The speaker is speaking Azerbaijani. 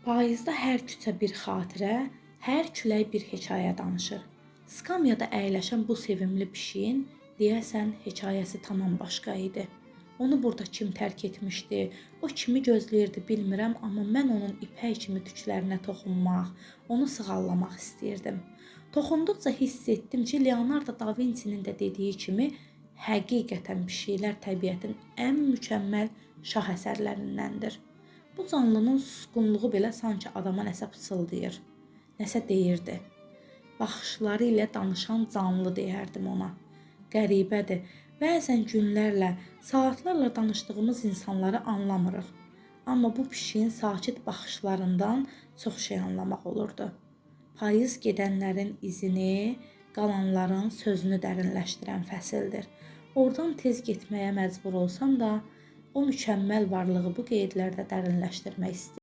Payızda hər küçə bir xatirə, hər külək bir hekayə danışır. Skamyada əyləşən bu sevimli pişiyin deyəsən hekayəsi tamam başqa idi. Onu burada kim tərk etmişdi, o kimi gözləyirdi bilmirəm, amma mən onun ipək kimi tüklərinə toxunmaq, onu sığallamaq istəyirdim. Toxunduqca hiss etdim ki, Leonardo da Vinci'nin də dediyi kimi həqiqətən pişiklər təbiətin ən mükəmməl şah əsərlərindəndir. Bu canlının susqunluğu belə sanki adama nəsə pıçıldayır, nəsə deyirdi. Baxışları ilə danışan canlı deyərdim ona. Qəribədir, bəzən günlərlə, saatlarla danışdığımız insanları anlamırıq. Amma bu pişiyin sakit baxışlarından çox şey anlamaq olurdu. Payız gedənlərin izini, qalanların sözünü dərinləşdirən fəsildir. Oradan tez getməyə məcbur olsam da, o mükəmməl varlığı bu qeydlərdə dərinləşdirmək istəyirəm.